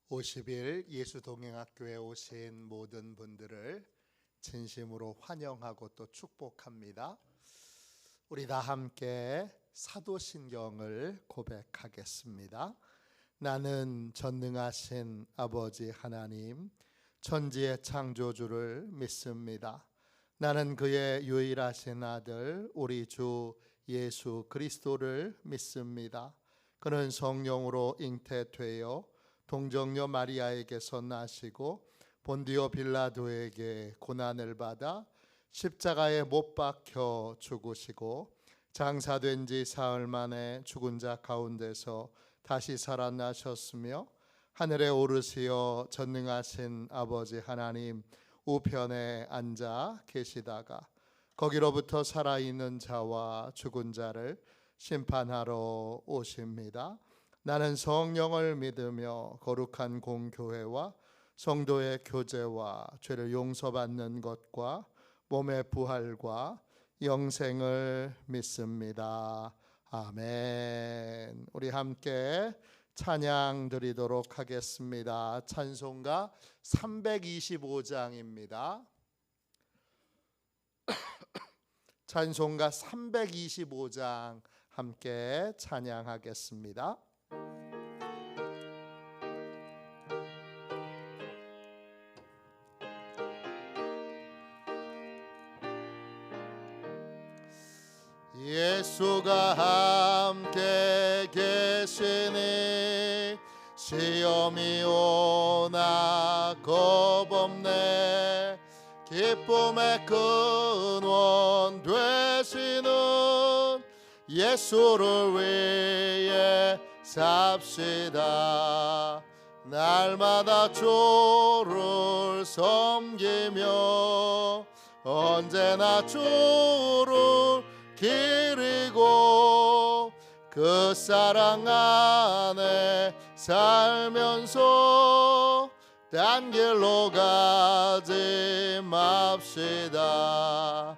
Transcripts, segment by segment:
50일 예수동행학교에 오신 모든 분들을 진심으로 환영하고 또 축복합니다. 우리 다 함께 사도신경을 고백하겠습니다. 나는 전능하신 아버지 하나님, 천지의 창조주를 믿습니다. 나는 그의 유일하신 아들 우리 주 예수 그리스도를 믿습니다. 그는 성령으로 잉태되어 동정녀 마리아에게서 나시고 본디오 빌라도에게 고난을 받아 십자가에 못 박혀 죽으시고 장사된 지 사흘 만에 죽은 자 가운데서 다시 살아나셨으며 하늘에 오르시어 전능하신 아버지 하나님 우편에 앉아 계시다가 거기로부터 살아있는 자와 죽은 자를 심판하러 오십니다. 나는 성령을 믿으며 거룩한 공교회와 성도의 교제와 죄를 용서받는 것과 몸의 부활과 영생을 믿습니다. 아멘. 우리 함께 찬양 드리도록 하겠습니다. 찬송가 325장입니다. 찬송가 325장 함께 찬양하겠습니다. 예수가 함께 계시니 시험이 오나 겁없네. 기쁨의 근원 되시는 예수를 위해 삽시다. 날마다 주를 섬기며 언제나 주를 기리고 그 사랑 안에 살면서 딴 길로 가지 맙시다.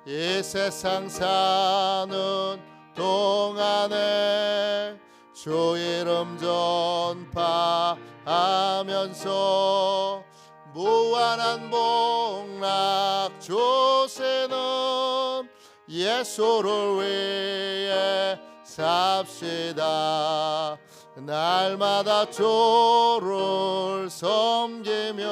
이 세상 사는 동안에 주 이름 전파하면서 무한한 복락 주시는 예수를 위해 삽시다. 날마다 주를 섬기며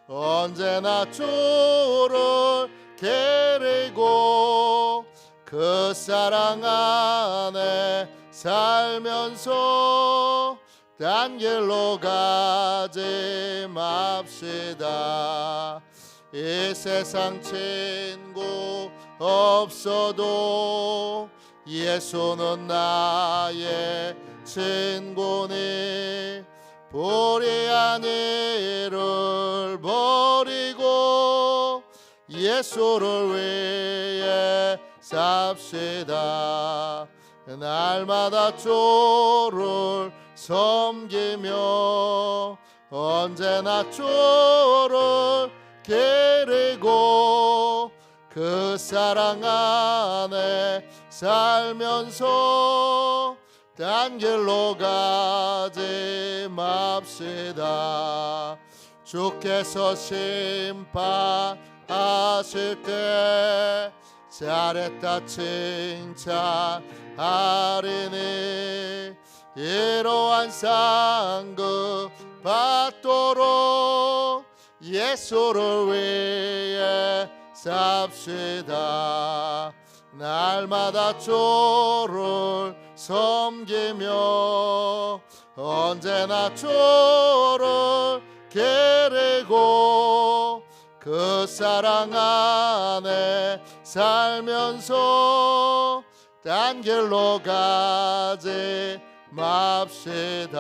언제나 주를 기리고 그 사랑 안에 살면서 딴 길로 가지 맙시다. 이 세상 친구 없어도 예수는 나의 친구니 불의한 일을 버리고 예수를 위해 삽시다. 날마다 주를 섬기며 언제나 주를 기리고 그 사랑 안에 살면서 딴 길로 가지 맙시다. 주께서 심판하실 때 잘했다 칭찬하리니 이러한 상급 받도록 예수를 위해 삽시다. 날마다 주를 섬기며 언제나 주를 기리고 그 사랑 안에 살면서 딴 길로 가지 맙시다.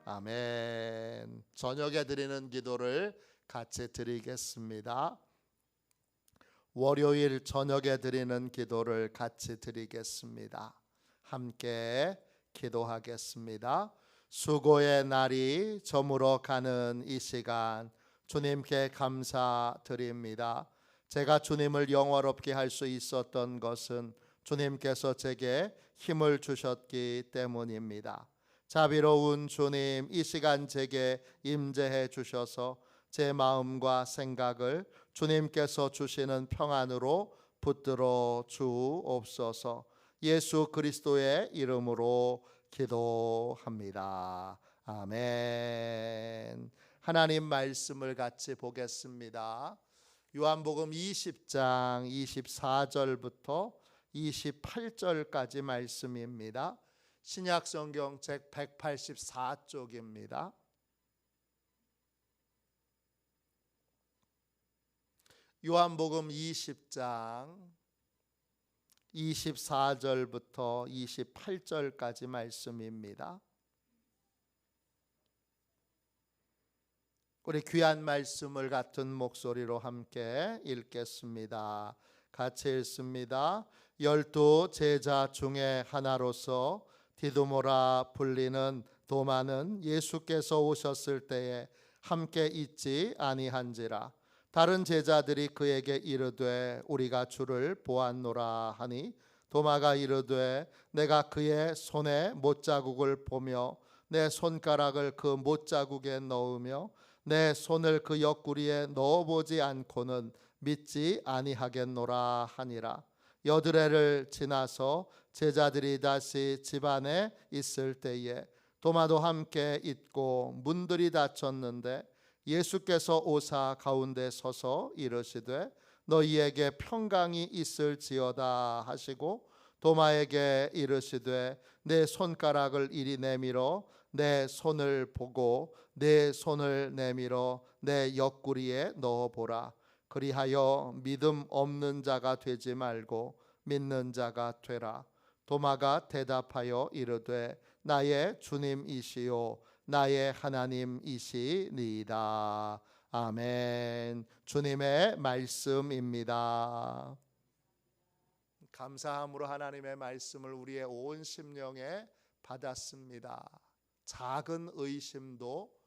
아멘. 저녁에 드리는 기도를 같이 드리겠습니다. 월요일 저녁에 드리는 기도를 같이 드리겠습니다. 함께 기도하겠습니다. 수고의 날이 저물어 가는 이 시간 주님께 감사드립니다. 제가 주님을 영화롭게 할 수 있었던 것은 주님께서 제게 힘을 주셨기 때문입니다. 자비로운 주님, 이 시간 제게 임재해 주셔서 제 마음과 생각을 주님께서 주시는 평안으로 붙들어 주옵소서. 예수 그리스도의 이름으로 기도합니다. 아멘. 하나님 말씀을 같이 보겠습니다. 요한복음 20장 24절부터 28절까지 말씀입니다. 신약성경 책 184쪽입니다. 요한복음 20장 24절부터 28절까지 말씀입니다. 우리 귀한 말씀을 같은 목소리로 함께 읽겠습니다. 같이 읽습니다. 12 제자 중에 하나로서 디두모라 불리는 도마는 예수께서 오셨을 때에 함께 있지 아니한지라. 다른 제자들이 그에게 이르되 우리가 주를 보았노라 하니 도마가 이르되 내가 그의 손에 못자국을 보며 내 손가락을 그 못자국에 넣으며 내 손을 그 옆구리에 넣어보지 않고는 믿지 아니하겠노라 하니라. 여드레를 지나서 제자들이 다시 집안에 있을 때에 도마도 함께 있고 문들이 닫혔는데 예수께서 오사 가운데 서서 이르시되 너희에게 평강이 있을지어다 하시고 도마에게 이르시되 내 손가락을 이리 내밀어 내 손을 보고 내 손을 내밀어 내 옆구리에 넣어보라. 그리하여 믿음 없는 자가 되지 말고 믿는 자가 되라. 도마가 대답하여 이르되 나의 주님이시요 나의 하나님이시니이다. 아멘. 주님의 말씀입니다. 감사함으로 하나님의 말씀을 우리의 온 심령에 받았습니다. 작은 의심도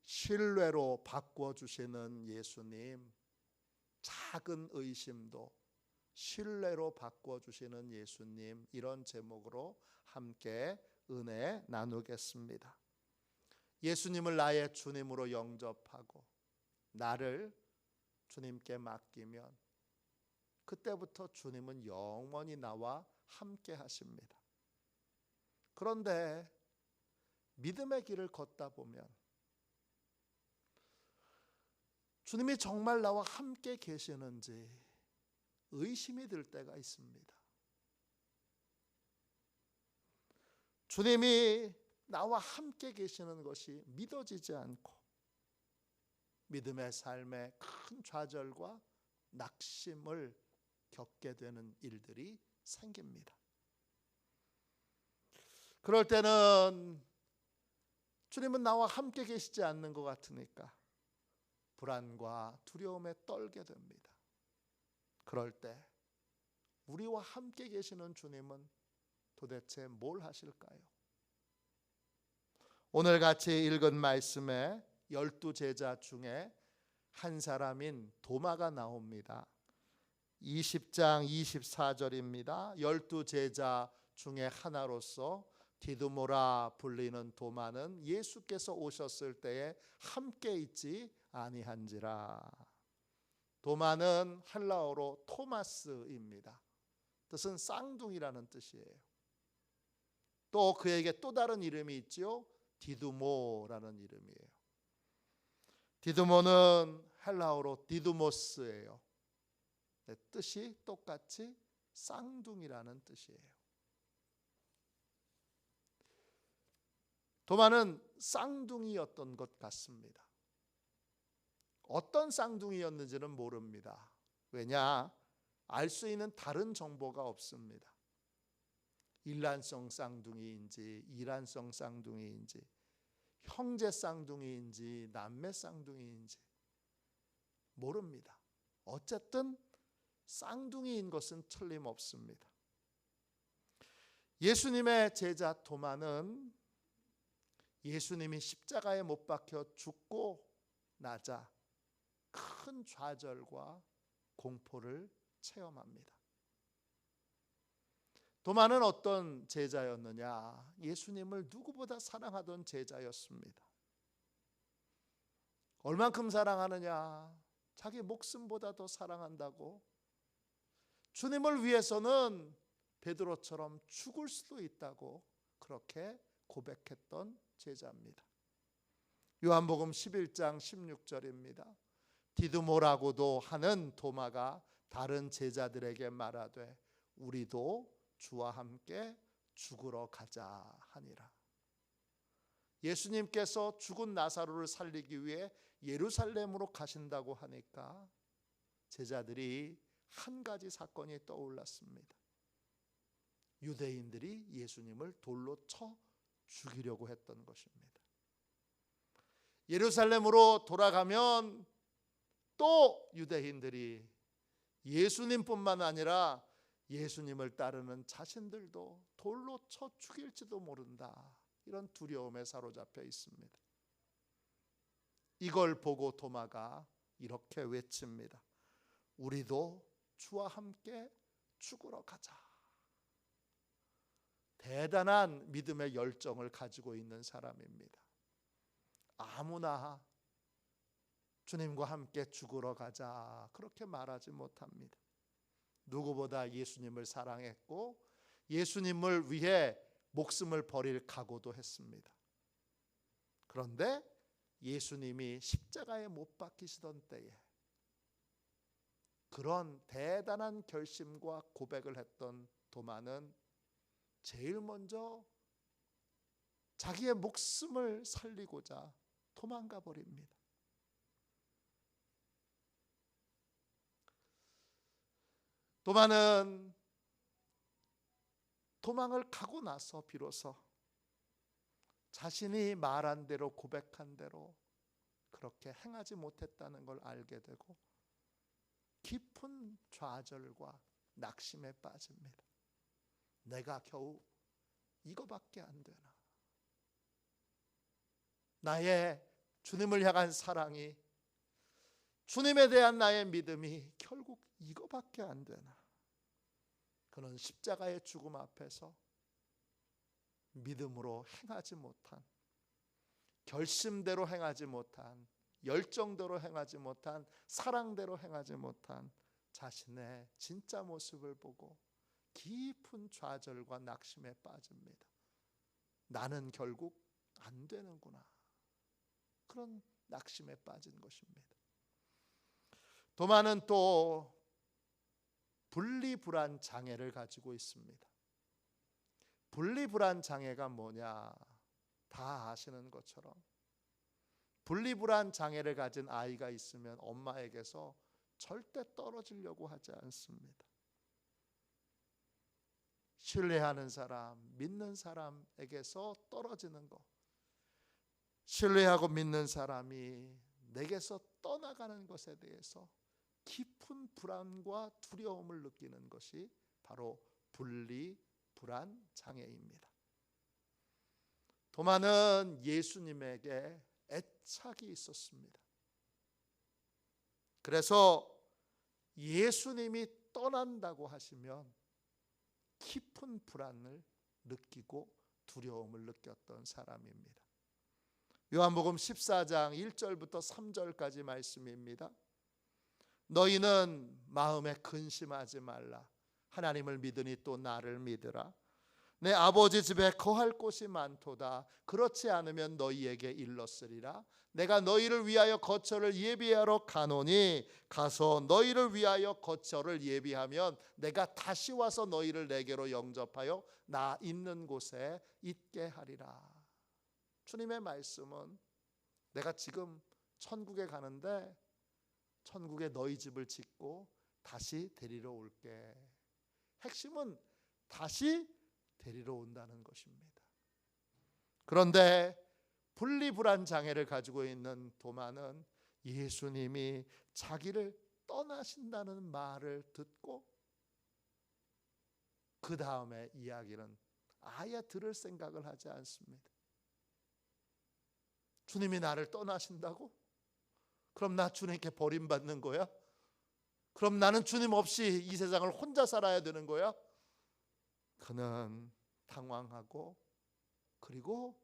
신뢰로 바꿔주시는 예수님, 작은 의심도 신뢰로 바꿔주시는 예수님, 이런 제목으로 함께 은혜 나누겠습니다. 예수님을 나의 주님으로 영접하고 나를 주님께 맡기면 그때부터 주님은 영원히 나와 함께 하십니다. 그런데 믿음의 길을 걷다 보면 주님이 정말 나와 함께 계시는지 의심이 들 때가 있습니다. 주님이 나와 함께 계시는 것이 믿어지지 않고 믿음의 삶에 큰 좌절과 낙심을 겪게 되는 일들이 생깁니다. 그럴 때는 주님은 나와 함께 계시지 않는 것 같으니까 불안과 두려움에 떨게 됩니다. 그럴 때 우리와 함께 계시는 주님은 도대체 뭘 하실까요? 오늘 같이 읽은 말씀에 12 제자 중에 한 사람인 도마가 나옵니다. 20장 24절입니다. 12 제자 중에 하나로서 디두모라 불리는 도마는 예수께서 오셨을 때에 함께 있지 아니한지라. 도마는 헬라어로 토마스입니다. 뜻은 쌍둥이라는 뜻이에요. 또 그에게 또 다른 이름이 있죠. 디두모라는 이름이에요. 디두모는 헬라어로 디두모스예요. 뜻이 똑같이 쌍둥이라는 뜻이에요. 도마는 쌍둥이였던 것 같습니다. 어떤 쌍둥이였는지는 모릅니다. 왜냐? 알 수 있는 다른 정보가 없습니다. 일란성 쌍둥이인지 이란성 쌍둥이인지 형제 쌍둥이인지 남매 쌍둥이인지 모릅니다. 어쨌든 쌍둥이인 것은 틀림없습니다. 예수님의 제자 도마는 예수님이 십자가에 못 박혀 죽고 나자 큰 좌절과 공포를 체험합니다. 도마는 어떤 제자였느냐? 예수님을 누구보다 사랑하던 제자였습니다. 얼만큼 사랑하느냐? 자기 목숨보다 더 사랑한다고. 주님을 위해서는 베드로처럼 죽을 수도 있다고 그렇게 고백했던 제자입니다. 요한복음 11장 16절입니다. 디두모라고도 하는 도마가 다른 제자들에게 말하되 우리도 주와 함께 죽으러 가자 하니라. 예수님께서 죽은 나사로를 살리기 위해 예루살렘으로 가신다고 하니까 제자들이 한 가지 사건이 떠올랐습니다. 유대인들이 예수님을 돌로 쳐 죽이려고 했던 것입니다. 예루살렘으로 돌아가면 또 유대인들이 예수님뿐만 아니라 예수님을 따르는 자신들도 돌로 쳐 죽일지도 모른다. 이런 두려움에 사로잡혀 있습니다. 이걸 보고 도마가 이렇게 외칩니다. 우리도 주와 함께 죽으러 가자. 대단한 믿음의 열정을 가지고 있는 사람입니다. 아무나 주님과 함께 죽으러 가자 그렇게 말하지 못합니다. 누구보다 예수님을 사랑했고 예수님을 위해 목숨을 버릴 각오도 했습니다. 그런데 예수님이 십자가에 못 박히시던 때에 그런 대단한 결심과 고백을 했던 도마는 제일 먼저 자기의 목숨을 살리고자 도망가 버립니다. 도마는 도망을 가고 나서 비로소 자신이 말한 대로 고백한 대로 그렇게 행하지 못했다는 걸 알게 되고 깊은 좌절과 낙심에 빠집니다. 내가 겨우 이거밖에 안 되나? 나의 주님을 향한 사랑이, 주님에 대한 나의 믿음이 결국 이거밖에 안 되나? 그는 십자가의 죽음 앞에서 믿음으로 행하지 못한, 결심대로 행하지 못한, 열정대로 행하지 못한, 사랑대로 행하지 못한 자신의 진짜 모습을 보고 깊은 좌절과 낙심에 빠집니다. 나는 결국 안 되는구나. 그런 낙심에 빠진 것입니다. 도마는 또 분리불안 장애를 가지고 있습니다. 분리불안 장애가 뭐냐? 다 아시는 것처럼 분리불안 장애를 가진 아이가 있으면 엄마에게서 절대 떨어지려고 하지 않습니다. 신뢰하는 사람, 믿는 사람에게서 떨어지는 것, 신뢰하고 믿는 사람이 내게서 떠나가는 것에 대해서 깊은 불안과 두려움을 느끼는 것이 바로 분리불안 장애입니다. 도마는 예수님에게 애착이 있었습니다. 그래서 예수님이 떠난다고 하시면 깊은 불안을 느끼고 두려움을 느꼈던 사람입니다. 요한복음 14장 1절부터 3절까지 말씀입니다. 너희는 마음에 근심하지 말라. 하나님을 믿으니 또 나를 믿으라. 내 아버지 집에 거할 곳이 많도다. 그렇지 않으면 너희에게 일렀으리라. 내가 너희를 위하여 거처를 예비하러 가노니 가서 너희를 위하여 거처를 예비하면 내가 다시 와서 너희를 내게로 영접하여 나 있는 곳에 있게 하리라. 주님의 말씀은 내가 지금 천국에 가는데 천국에 너희 집을 짓고 다시 데리러 올게. 핵심은 다시 데리러 온다는 것입니다. 그런데 분리불안 장애를 가지고 있는 도마는 예수님이 자기를 떠나신다는 말을 듣고 그 다음에 이야기는 아예 들을 생각을 하지 않습니다. 주님이 나를 떠나신다고? 그럼 나 주님께 버림받는 거야? 그럼 나는 주님 없이 이 세상을 혼자 살아야 되는 거야? 그는 당황하고 그리고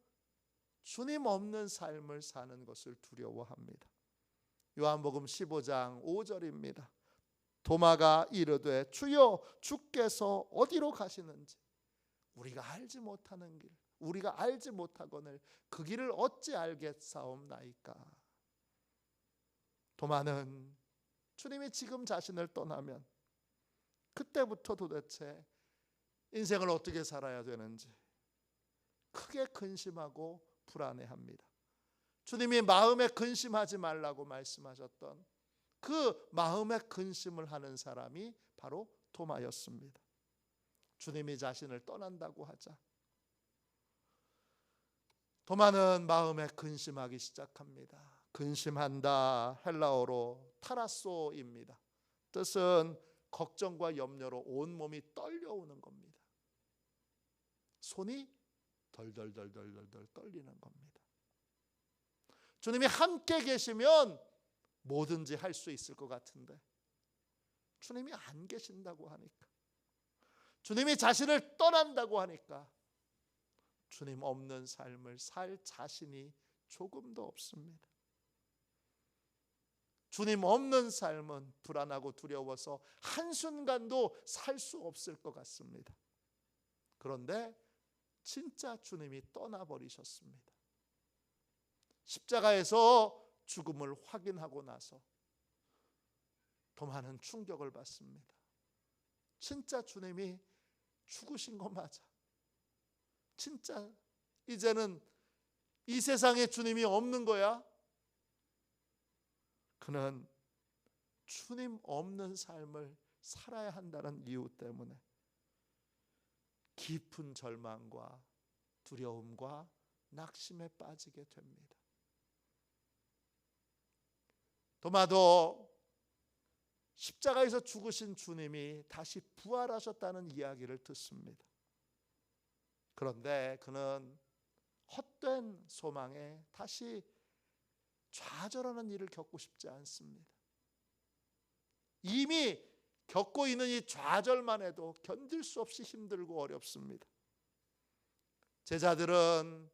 주님 없는 삶을 사는 것을 두려워합니다. 요한복음 15장 5절입니다. 도마가 이르되 주여 주께서 어디로 가시는지 우리가 알지 못하는 길 우리가 알지 못하거늘 그 길을 어찌 알겠사옵나이까. 도마는 주님이 지금 자신을 떠나면 그때부터 도대체 인생을 어떻게 살아야 되는지 크게 근심하고 불안해합니다. 주님이 마음에 근심하지 말라고 말씀하셨던 그 마음에 근심을 하는 사람이 바로 도마였습니다. 주님이 자신을 떠난다고 하자 도마는 마음에 근심하기 시작합니다. 근심한다 헬라어로 타라소입니다. 뜻은 걱정과 염려로 온몸이 떨려오는 겁니다. 손이 덜덜덜덜덜 떨리는 겁니다. 주님이 함께 계시면 뭐든지 할 수 있을 것 같은데 주님이 안 계신다고 하니까 주님이 자신을 떠난다고 하니까 주님 없는 삶을 살 자신이 조금도 없습니다. 주님 없는 삶은 불안하고 두려워서 한순간도 살 수 없을 것 같습니다. 그런데 진짜 주님이 떠나버리셨습니다. 십자가에서 죽음을 확인하고 나서 도마는 충격을 받습니다. 진짜 주님이 죽으신 거 맞아. 진짜 이제는 이 세상에 주님이 없는 거야? 그는 주님 없는 삶을 살아야 한다는 이유 때문에 깊은 절망과 두려움과 낙심에 빠지게 됩니다. 도마도 십자가에서 죽으신 주님이 다시 부활하셨다는 이야기를 듣습니다. 그런데 그는 헛된 소망에 다시 좌절하는 일을 겪고 싶지 않습니다. 이미 겪고 있는 이 좌절만 해도 견딜 수 없이 힘들고 어렵습니다. 제자들은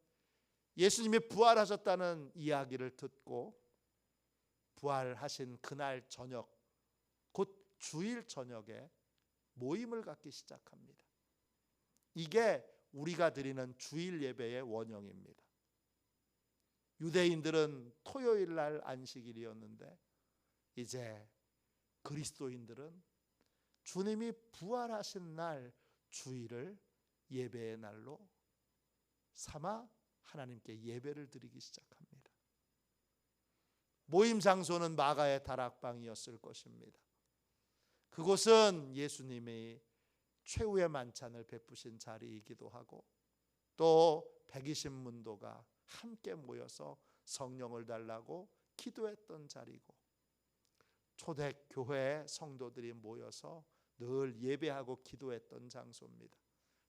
예수님이 부활하셨다는 이야기를 듣고 부활하신 그날 저녁, 곧 주일 저녁에 모임을 갖기 시작합니다. 이게 우리가 드리는 주일 예배의 원형입니다. 유대인들은 토요일 날 안식일이었는데 이제 그리스도인들은 주님이 부활하신 날 주일을 예배의 날로 삼아 하나님께 예배를 드리기 시작합니다. 모임 장소는 마가의 다락방이었을 것입니다. 그곳은 예수님이 최후의 만찬을 베푸신 자리이기도 하고 또 120문도가 함께 모여서 성령을 달라고 기도했던 자리고 초대교회 성도들이 모여서 늘 예배하고 기도했던 장소입니다.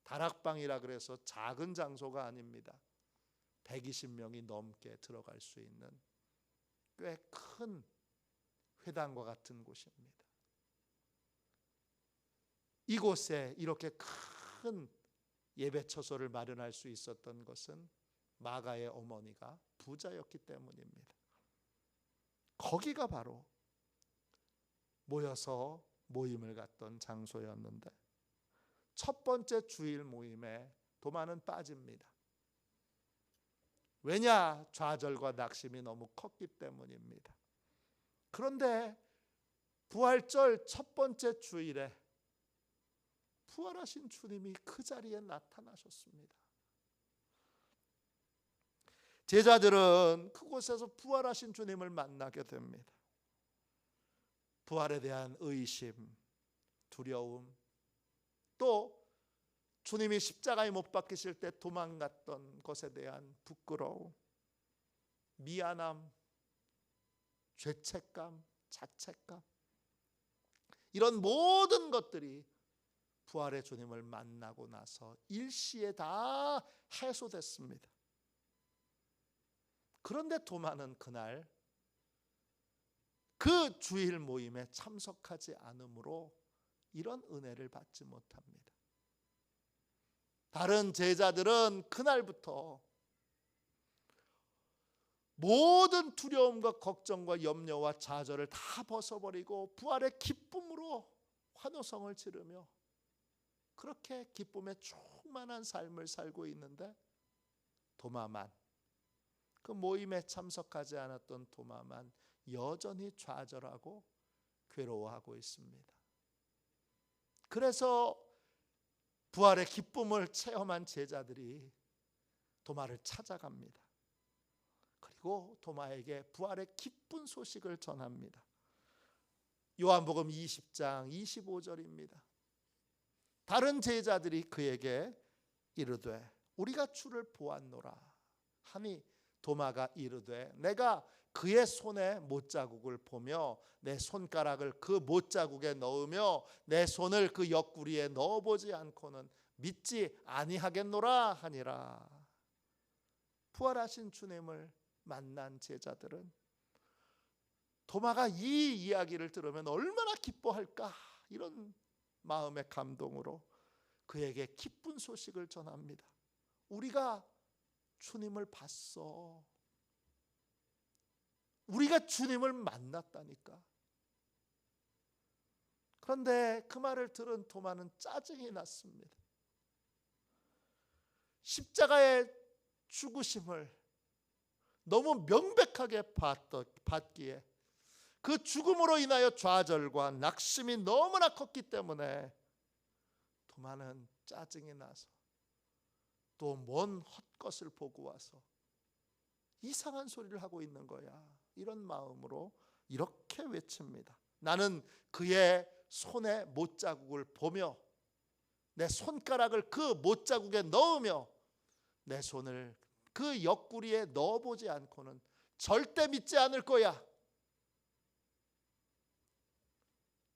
다락방이라 그래서 작은 장소가 아닙니다. 120명이 넘게 들어갈 수 있는 꽤 큰 회당과 같은 곳입니다. 이곳에 이렇게 큰 예배 처소를 마련할 수 있었던 것은 마가의 어머니가 부자였기 때문입니다. 거기가 바로 모여서 모임을 갖던 장소였는데 첫 번째 주일 모임에 도마는 빠집니다. 왜냐? 좌절과 낙심이 너무 컸기 때문입니다. 그런데 부활절 첫 번째 주일에 부활하신 주님이 그 자리에 나타나셨습니다. 제자들은 그곳에서 부활하신 주님을 만나게 됩니다. 부활에 대한 의심, 두려움, 또 주님이 십자가에 못 박히실 때 도망갔던 것에 대한 부끄러움, 미안함, 죄책감, 자책감, 이런 모든 것들이 부활의 주님을 만나고 나서 일시에 다 해소됐습니다. 그런데 도마는 그날 그 주일 모임에 참석하지 않으므로 이런 은혜를 받지 못합니다. 다른 제자들은 그날부터 모든 두려움과 걱정과 염려와 좌절을 다 벗어버리고 부활의 기쁨으로 환호성을 지르며 그렇게 기쁨에 충만한 삶을 살고 있는데, 도마만, 그 모임에 참석하지 않았던 도마만 여전히 좌절하고 괴로워하고 있습니다. 그래서 부활의 기쁨을 체험한 제자들이 도마를 찾아갑니다. 그리고 도마에게 부활의 기쁜 소식을 전합니다. 요한복음 20장 25절입니다. 다른 제자들이 그에게 이르되 우리가 주를 보았노라 하니 도마가 이르되 내가 그의 손에 못자국을 보며 내 손가락을 그 못자국에 넣으며 내 손을 그 옆구리에 넣어보지 않고는 믿지 아니하겠노라 하니라. 부활하신 주님을 만난 제자들은 도마가 이 이야기를 들으면 얼마나 기뻐할까, 이런 마음의 감동으로 그에게 기쁜 소식을 전합니다. 우리가 주님을 봤어. 우리가 주님을 만났다니까. 그런데 그 말을 들은 도마는 짜증이 났습니다. 십자가의 죽으심을 너무 명백하게 봤기에 그 죽음으로 인하여 좌절과 낙심이 너무나 컸기 때문에 도마는 짜증이 나서 또 먼 헛것을 보고 와서 이상한 소리를 하고 있는 거야, 이런 마음으로 이렇게 외칩니다. 나는 그의 손에 못자국을 보며 내 손가락을 그 못자국에 넣으며 내 손을 그 옆구리에 넣어보지 않고는 절대 믿지 않을 거야.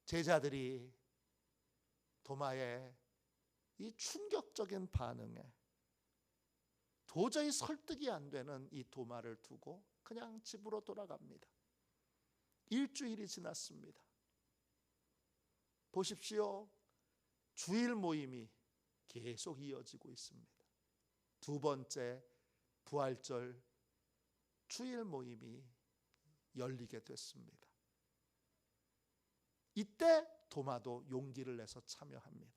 제자들이 도마의 이 충격적인 반응에 도저히 설득이 안 되는 이 도마를 두고 그냥 집으로 돌아갑니다. 일주일이 지났습니다. 보십시오. 주일 모임이 계속 이어지고 있습니다. 두 번째 부활절 주일 모임이 열리게 됐습니다. 이때 도마도 용기를 내서 참여합니다.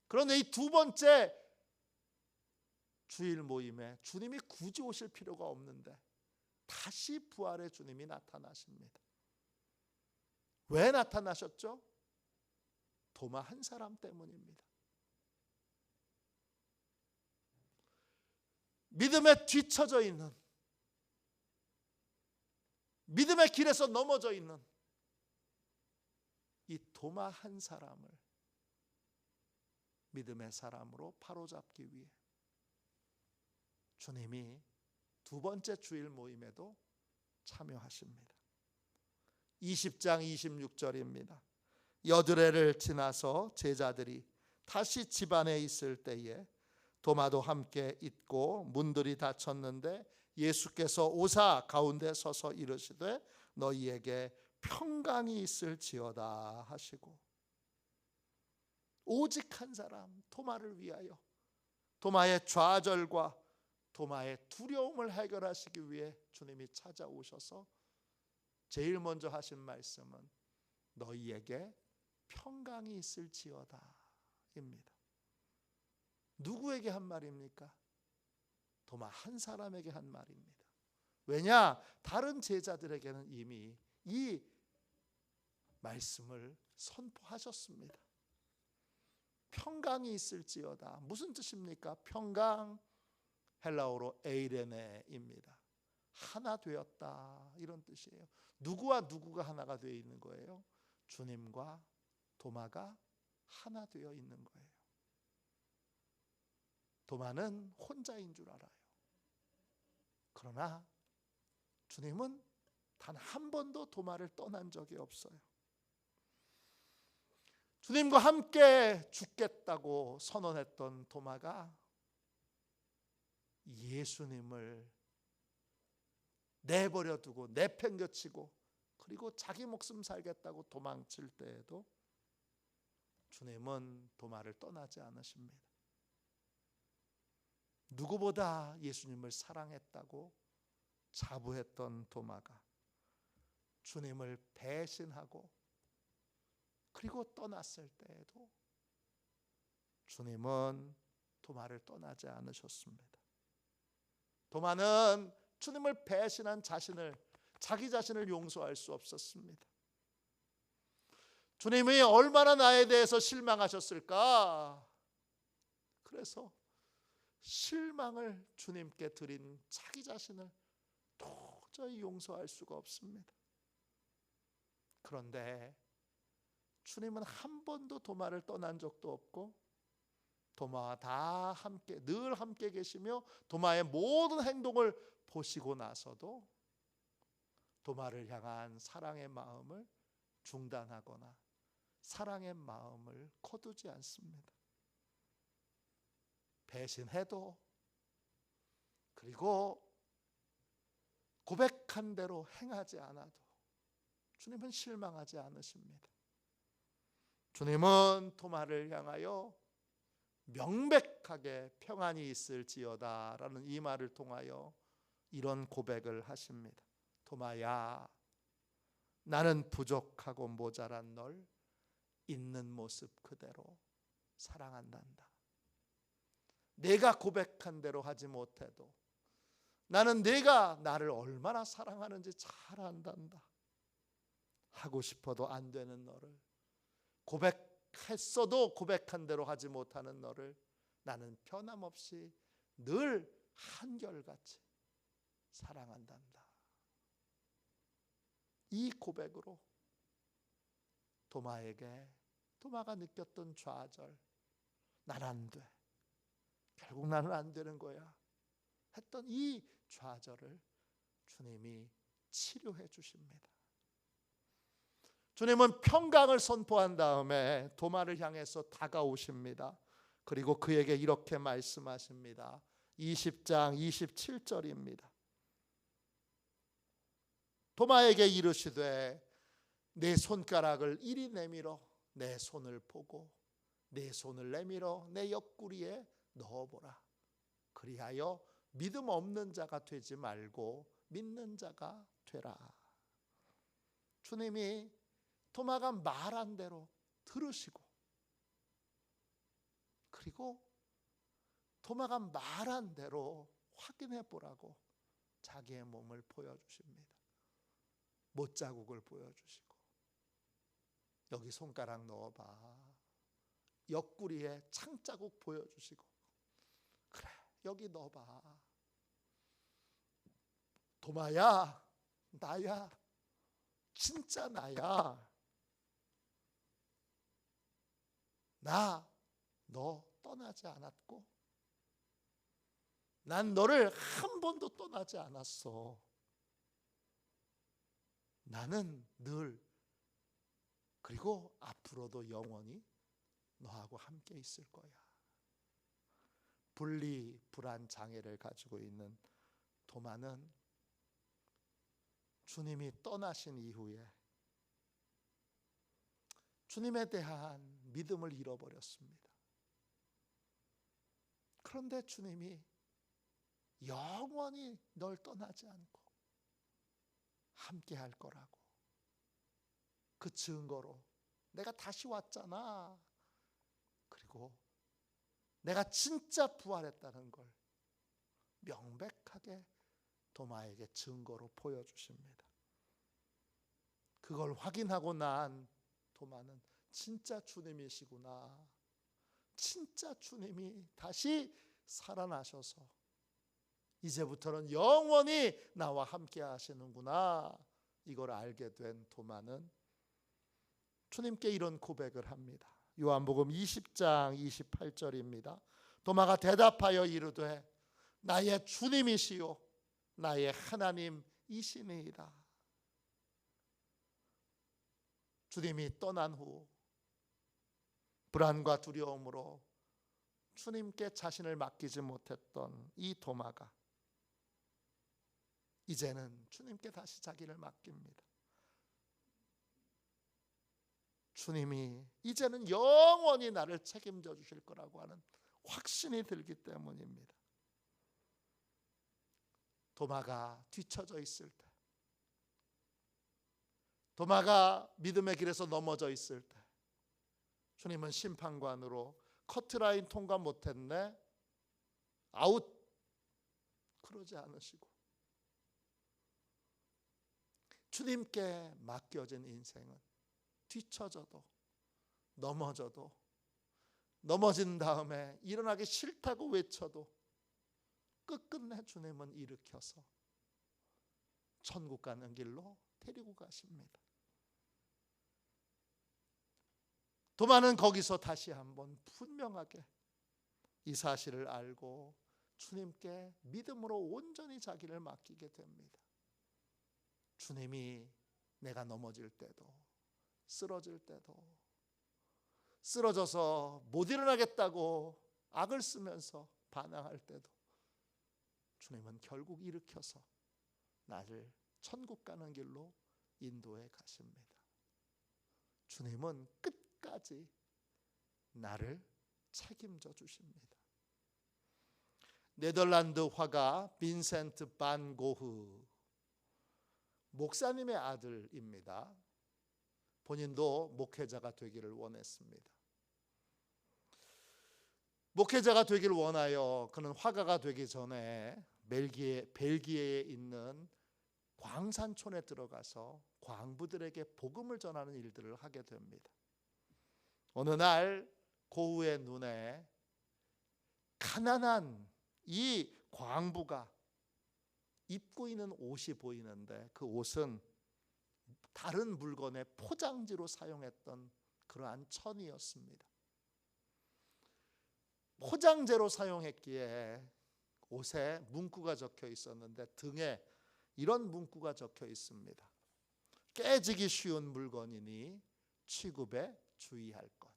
그런데 이 두 번째 주일 모임에 주님이 굳이 오실 필요가 없는데 다시 부활의 주님이 나타나십니다. 왜 나타나셨죠? 도마 한 사람 때문입니다. 믿음에 뒤처져 있는, 믿음의 길에서 넘어져 있는 이 도마 한 사람을 믿음의 사람으로 바로잡기 위해 주님이 두 번째 주일 모임에도 참여하십니다. 20장 26절입니다. 여드레를 지나서 제자들이 다시 집 안에 있을 때에 도마도 함께 있고 문들이 닫혔는데 예수께서 오사 가운데 서서 이르시되 너희에게 평강이 있을지어다 하시고, 오직 한 사람 도마를 위하여 도마의 좌절과 도마의 두려움을 해결하시기 위해 주님이 찾아오셔서 제일 먼저 하신 말씀은 너희에게 평강이 있을지어다 입니다. 누구에게 한 말입니까? 도마 한 사람에게 한 말입니다. 왜냐? 다른 제자들에게는 이미 이 말씀을 선포하셨습니다. 평강이 있을지어다. 무슨 뜻입니까? 평강, 헬라어로 에이레네입니다. 하나 되었다, 이런 뜻이에요. 누구와 누구가 하나가 되어 있는 거예요? 주님과 도마가 하나 되어 있는 거예요. 도마는 혼자인 줄 알아요. 그러나 주님은 단 한 번도 도마를 떠난 적이 없어요. 주님과 함께 죽겠다고 선언했던 도마가 예수님을 내버려 두고 내팽겨치고 그리고 자기 목숨 살겠다고 도망칠 때에도 주님은 도마를 떠나지 않으십니다. 누구보다 예수님을 사랑했다고 자부했던 도마가 주님을 배신하고 그리고 떠났을 때에도 주님은 도마를 떠나지 않으셨습니다. 도마는 주님을 배신한 자기 자신을 용서할 수 없었습니다. 주님이 얼마나 나에 대해서 실망하셨을까? 그래서 실망을 주님께 드린 자기 자신을 도저히 용서할 수가 없습니다. 그런데 주님은 한 번도 도마를 떠난 적도 없고 도마와 다 함께 늘 함께 계시며 도마의 모든 행동을 보시고 나서도 도마를 향한 사랑의 마음을 중단하거나 사랑의 마음을 거두지 않습니다. 배신해도 그리고 고백한 대로 행하지 않아도 주님은 실망하지 않으십니다. 주님은 도마를 향하여 명백하게 평안이 있을지어다 라는 이 말을 통하여 이런 고백을 하십니다. 도마야, 나는 부족하고 모자란 널 있는 모습 그대로 사랑한단다. 내가 고백한 대로 하지 못해도 나는 네가 나를 얼마나 사랑하는지 잘 안단다. 하고 싶어도 안 되는 너를, 고백했어도 고백한 대로 하지 못하는 너를 나는 변함없이 늘 한결같이 사랑한단다. 이 고백으로 도마가 느꼈던 좌절, 난 안 돼, 결국 나는 안 되는 거야 했던 이 좌절을 주님이 치료해 주십니다. 주님은 평강을 선포한 다음에 도마를 향해서 다가오십니다. 그리고 그에게 이렇게 말씀하십니다. 20장 27절입니다. 도마에게 이르시되 내 손가락을 이리 내밀어 내 손을 보고 내 손을 내밀어 내 옆구리에 넣어보라. 그리하여 믿음 없는 자가 되지 말고 믿는 자가 되라. 주님이 도마가 말한 대로 들으시고 그리고 도마가 말한 대로 확인해 보라고 자기의 몸을 보여주십니다. 못자국을 보여주시고 여기 손가락 넣어봐. 옆구리에 창자국 보여주시고 그래 여기 넣어봐. 도마야, 나야, 진짜 나야. 너 떠나지 않았고 난 너를 한 번도 떠나지 않았어. 나는 늘 그리고 앞으로도 영원히 너하고 함께 있을 거야. 분리 불안 장애를 가지고 있는 도마는 주님이 떠나신 이후에 주님에 대한 믿음을 잃어버렸습니다. 그런데 주님이 영원히 널 떠나지 않고 함께 할 거라고 그 증거로 내가 다시 왔잖아. 그리고 내가 진짜 부활했다는 걸 명백하게 도마에게 증거로 보여주십니다. 그걸 확인하고 난 도마는 진짜 주님이시구나, 진짜 주님이 다시 살아나셔서 이제부터는 영원히 나와 함께 하시는구나, 이걸 알게 된 도마는 주님께 이런 고백을 합니다. 요한복음 20장 28절입니다. 도마가 대답하여 이르되 나의 주님이시요 나의 하나님이시니이다. 주님이 떠난 후 불안과 두려움으로 주님께 자신을 맡기지 못했던 이 도마가 이제는 주님께 다시 자기를 맡깁니다. 주님이 이제는 영원히 나를 책임져 주실 거라고 하는 확신이 들기 때문입니다. 도마가 뒤처져 있을 때, 도마가 믿음의 길에서 넘어져 있을 때 주님은 심판관으로 커트라인 통과 못했네, 아웃, 그러지 않으시고 주님께 맡겨진 인생은 뒤처져도 넘어져도 넘어진 다음에 일어나기 싫다고 외쳐도 끝끝내 주님은 일으켜서 천국 가는 길로 데리고 가십니다. 도마는 거기서 다시 한번 분명하게 이 사실을 알고 주님께 믿음으로 온전히 자기를 맡기게 됩니다. 주님이 내가 넘어질 때도, 쓰러질 때도, 쓰러져서 못 일어나겠다고 악을 쓰면서 반항할 때도 주님은 결국 일으켜서 나를 천국 가는 길로 인도해 가십니다. 주님은 끝까지 나를 책임져 주십니다. 네덜란드 화가 빈센트 반 고흐, 목사님의 아들입니다. 본인도 목회자가 되기를 원했습니다. 목회자가 되기를 원하여 그는 화가가 되기 전에 벨기에에 있는 광산촌에 들어가서 광부들에게 복음을 전하는 일들을 하게 됩니다. 어느 날 고흐의 눈에 가난한 이 광부가 입고 있는 옷이 보이는데 그 옷은 다른 물건의 포장지로 사용했던 그러한 천이었습니다. 포장재로 사용했기에 옷에 문구가 적혀 있었는데 등에 이런 문구가 적혀 있습니다. 깨지기 쉬운 물건이니 취급에 주의할 것.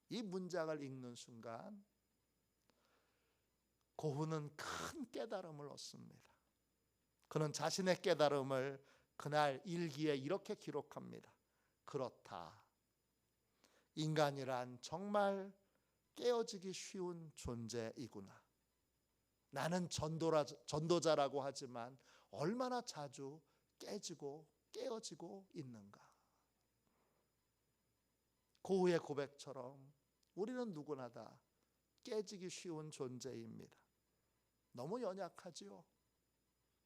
이 문장을 읽는 순간 고흐는 큰 깨달음을 얻습니다. 그는 자신의 깨달음을 그날 일기에 이렇게 기록합니다. 그렇다. 인간이란 정말 깨어지기 쉬운 존재이구나. 나는 전도자라고 하지만 얼마나 자주 깨지고 깨어지고 있는가. 고흐의 고백처럼 우리는 누구나 다 깨지기 쉬운 존재입니다. 너무 연약하지요.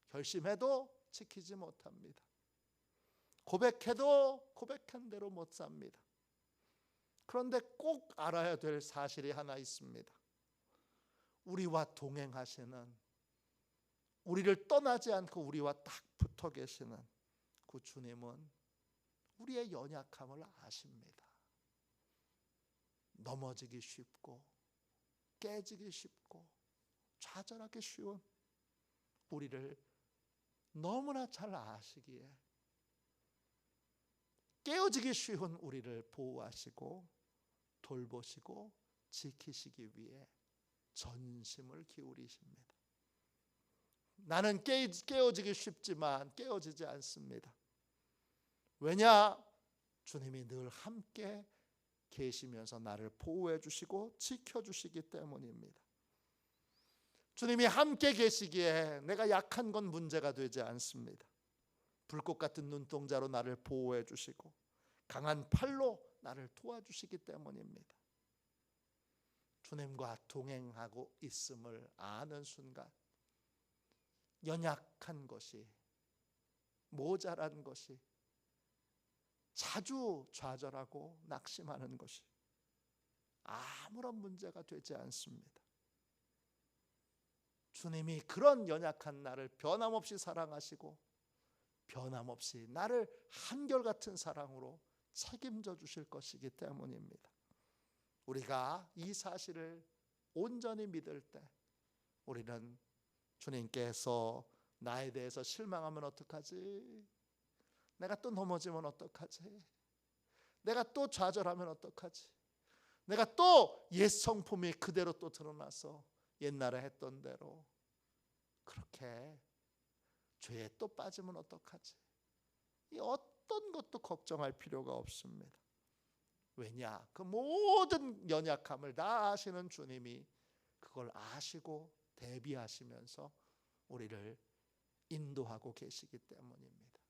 결심해도 지키지 못합니다. 고백해도 고백한 대로 못 삽니다. 그런데 꼭 알아야 될 사실이 하나 있습니다. 우리와 동행하시는, 우리를 떠나지 않고 우리와 딱 붙어 계시는 그 주님은 우리의 연약함을 아십니다. 넘어지기 쉽고 깨지기 쉽고 좌절하기 쉬운 우리를 너무나 잘 아시기에 깨어지기 쉬운 우리를 보호하시고 돌보시고 지키시기 위해 전심을 기울이십니다. 나는 깨어지기 쉽지만 깨어지지 않습니다. 왜냐? 주님이 늘 함께 계시면서 나를 보호해 주시고 지켜주시기 때문입니다. 주님이 함께 계시기에 내가 약한 건 문제가 되지 않습니다. 불꽃 같은 눈동자로 나를 보호해 주시고 강한 팔로 나를 도와주시기 때문입니다. 주님과 동행하고 있음을 아는 순간 연약한 것이, 모자란 것이, 자주 좌절하고 낙심하는 것이 아무런 문제가 되지 않습니다. 주님이 그런 연약한 나를 변함없이 사랑하시고 변함없이 나를 한결같은 사랑으로 책임져 주실 것이기 때문입니다. 우리가 이 사실을 온전히 믿을 때 우리는 주님께서 나에 대해서 실망하면 어떡하지? 내가 또 넘어지면 어떡하지? 내가 또 좌절하면 어떡하지? 내가 또 옛 성품이 그대로 또 드러나서 옛날에 했던 대로 그렇게 죄에 또 빠지면 어떡하지? 이 어떤 것도 걱정할 필요가 없습니다. 왜냐? 그 모든 연약함을 다 아시는 주님이 그걸 아시고 대비하시면서 우리를 인도하고 계시기 때문입니다.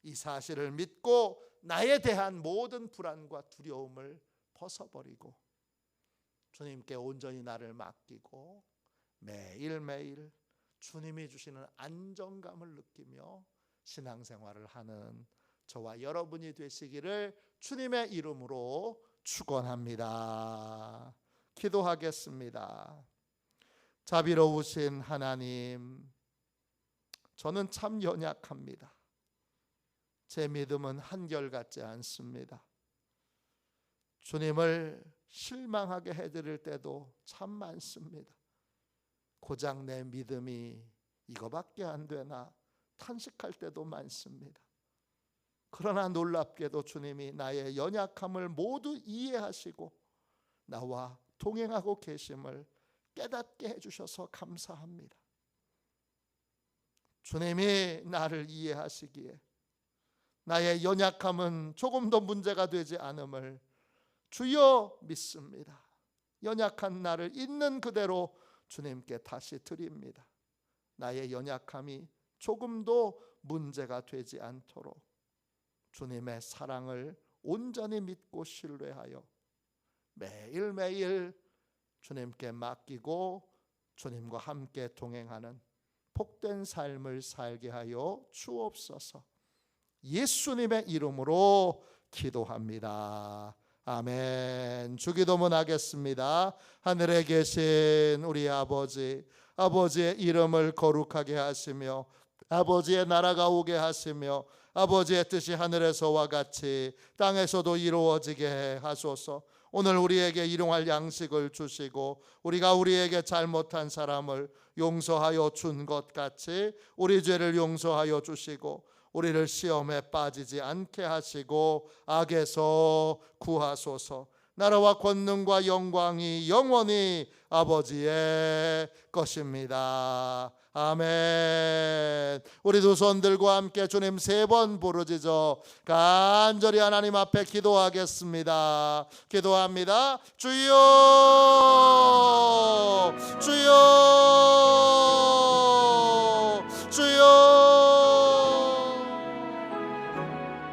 이 사실을 믿고 나에 대한 모든 불안과 두려움을 벗어버리고 주님께 온전히 나를 맡기고 매일매일 주님이 주시는 안정감을 느끼며 신앙생활을 하는 저와 여러분이 되시기를 주님의 이름으로 축원합니다. 기도하겠습니다. 자비로우신 하나님, 저는 참 연약합니다. 제 믿음은 한결같지 않습니다. 주님을 실망하게 해드릴 때도 참 많습니다. 고작 내 믿음이 이거밖에 안 되나 탄식할 때도 많습니다. 그러나 놀랍게도 주님이 나의 연약함을 모두 이해하시고 나와 동행하고 계심을 깨닫게 해주셔서 감사합니다. 주님이 나를 이해하시기에 나의 연약함은 조금도 문제가 되지 않음을 주여 믿습니다. 연약한 나를 있는 그대로 주님께 다시 드립니다. 나의 연약함이 조금도 문제가 되지 않도록 주님의 사랑을 온전히 믿고 신뢰하여 매일매일 주님께 맡기고 주님과 함께 동행하는 복된 삶을 살게 하여 주옵소서. 예수님의 이름으로 기도합니다. 아멘. 주기도문 하겠습니다. 하늘에 계신 우리 아버지, 아버지의 이름을 거룩하게 하시며 아버지의 나라가 오게 하시며 아버지의 뜻이 하늘에서와 같이 땅에서도 이루어지게 하소서. 오늘 우리에게 일용할 양식을 주시고 우리가 우리에게 잘못한 사람을 용서하여 준 것 같이 우리 죄를 용서하여 주시고 우리를 시험에 빠지지 않게 하시고 악에서 구하소서. 나라와 권능과 영광이 영원히 아버지의 것입니다. 아멘. 우리 두 손 들고 함께 주님 3번 부르짖어 간절히 하나님 앞에 기도하겠습니다. 기도합니다. 주여